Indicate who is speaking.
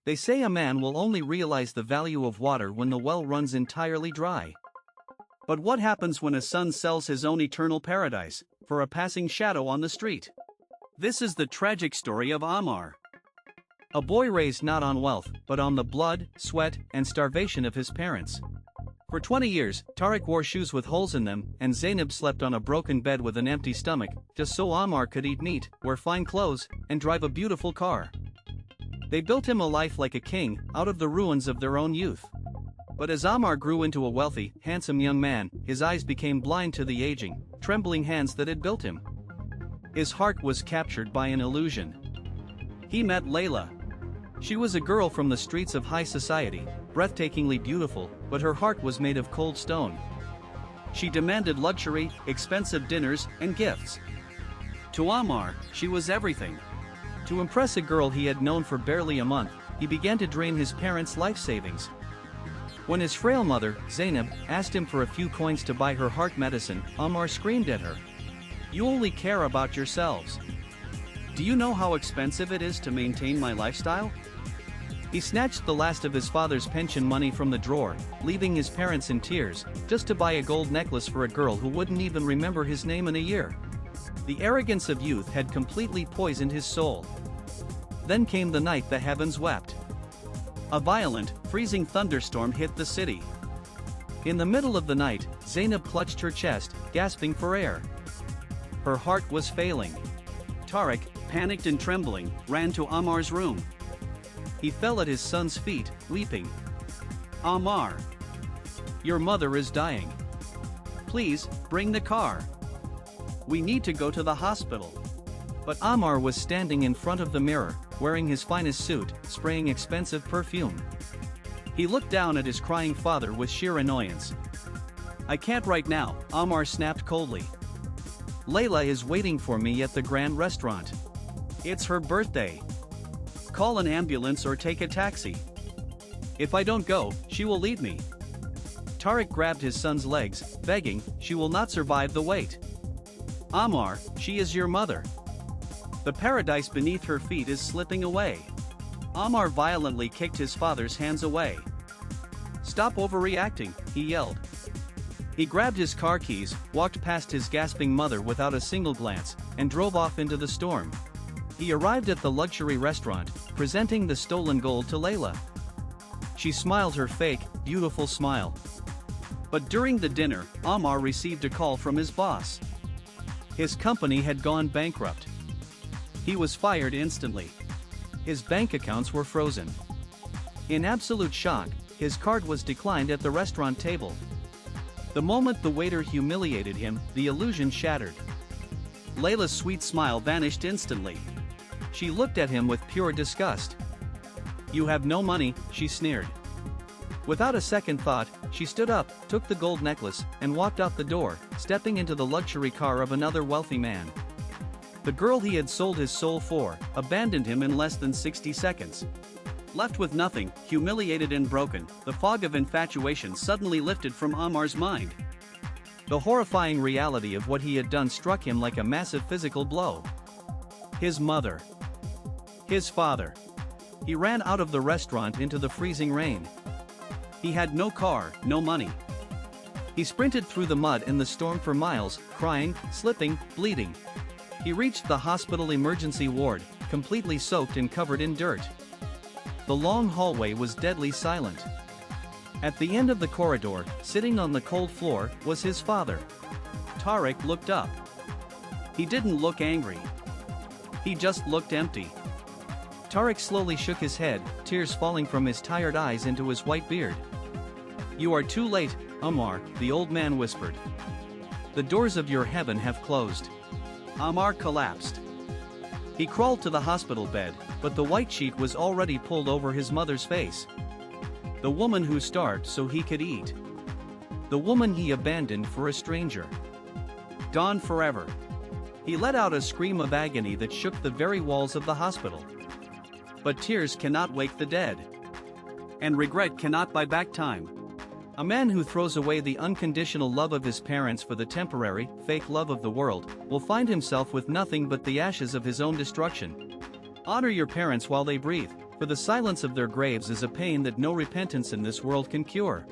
Speaker 1: They say a man will only realize the value of water when the well runs entirely dry. But what happens when a son sells his own eternal paradise for a passing shadow on the street? This is the tragic story of Ammar. A boy raised not on wealth, but on the blood, sweat, and starvation of his parents. For 20 years, Tariq wore shoes with holes in them, and Zainab slept on a broken bed with an empty stomach, just so Ammar could eat meat, wear fine clothes, and drive a beautiful car. They built him a life like a king, out of the ruins of their own youth. But as Ammar grew into a wealthy, handsome young man, his eyes became blind to the aging, trembling hands that had built him. His heart was captured by an illusion. He met Layla. She was a girl from the streets of high society, breathtakingly beautiful, but her heart was made of cold stone. She demanded luxury, expensive dinners, and gifts. To Ammar, she was everything. To impress a girl he had known for barely a month, he began to drain his parents' life savings. When his frail mother, Zainab, asked him for a few coins to buy her heart medicine, Ammar screamed at her, "You only care about yourselves. Do you know how expensive it is to maintain my lifestyle?" He snatched the last of his father's pension money from the drawer, leaving his parents in tears, just to buy a gold necklace for a girl who wouldn't even remember his name in a year. The arrogance of youth had completely poisoned his soul. Then came the night the heavens wept. A violent, freezing thunderstorm hit the city. In the middle of the night, Zainab clutched her chest, gasping for air. Her heart was failing. Tariq, panicked and trembling, ran to Ammar's room. He fell at his son's feet, weeping. "Ammar, your mother is dying. Please, bring the car. We need to go to the hospital." But Ammar was standing in front of the mirror, wearing his finest suit, spraying expensive perfume. He looked down at his crying father with sheer annoyance. "I can't right now," Ammar snapped coldly. "Layla is waiting for me at the Grand Restaurant. It's her birthday. Call an ambulance or take a taxi. If I don't go, she will leave me." Tariq grabbed his son's legs, begging, "She will not survive the wait. Ammar, she is your mother. The paradise beneath her feet is slipping away." Ammar violently kicked his father's hands away. "Stop overreacting," he yelled. He grabbed his car keys, walked past his gasping mother without a single glance, and drove off into the storm. He arrived at the luxury restaurant, presenting the stolen gold to Layla. She smiled her fake, beautiful smile. But during the dinner, Ammar received a call from his boss. His company had gone bankrupt. He was fired instantly. His bank accounts were frozen. In absolute shock, his card was declined at the restaurant table. The moment the waiter humiliated him, the illusion shattered. Layla's sweet smile vanished instantly. She looked at him with pure disgust. "You have no money," she sneered. Without a second thought, she stood up, took the gold necklace, and walked out the door, stepping into the luxury car of another wealthy man. The girl he had sold his soul for, abandoned him in less than 60 seconds. Left with nothing, humiliated and broken, the fog of infatuation suddenly lifted from Ammar's mind. The horrifying reality of what he had done struck him like a massive physical blow. His mother. His father. He ran out of the restaurant into the freezing rain. He had no car, no money. He sprinted through the mud and the storm for miles, crying, slipping, bleeding. He reached the hospital emergency ward, completely soaked and covered in dirt. The long hallway was deadly silent. At the end of the corridor, sitting on the cold floor, was his father. Tariq looked up. He didn't look angry. He just looked empty. Tariq slowly shook his head, tears falling from his tired eyes into his white beard. "You are too late, Ammar," the old man whispered. "The doors of your heaven have closed." Ammar collapsed. He crawled to the hospital bed, but the white sheet was already pulled over his mother's face. The woman who starved so he could eat. The woman he abandoned for a stranger. Gone forever. He let out a scream of agony that shook the very walls of the hospital. But tears cannot wake the dead. And regret cannot buy back time. A man who throws away the unconditional love of his parents for the temporary, fake love of the world, will find himself with nothing but the ashes of his own destruction. Honor your parents while they breathe, For the silence of their graves is a pain that no repentance in this world can cure.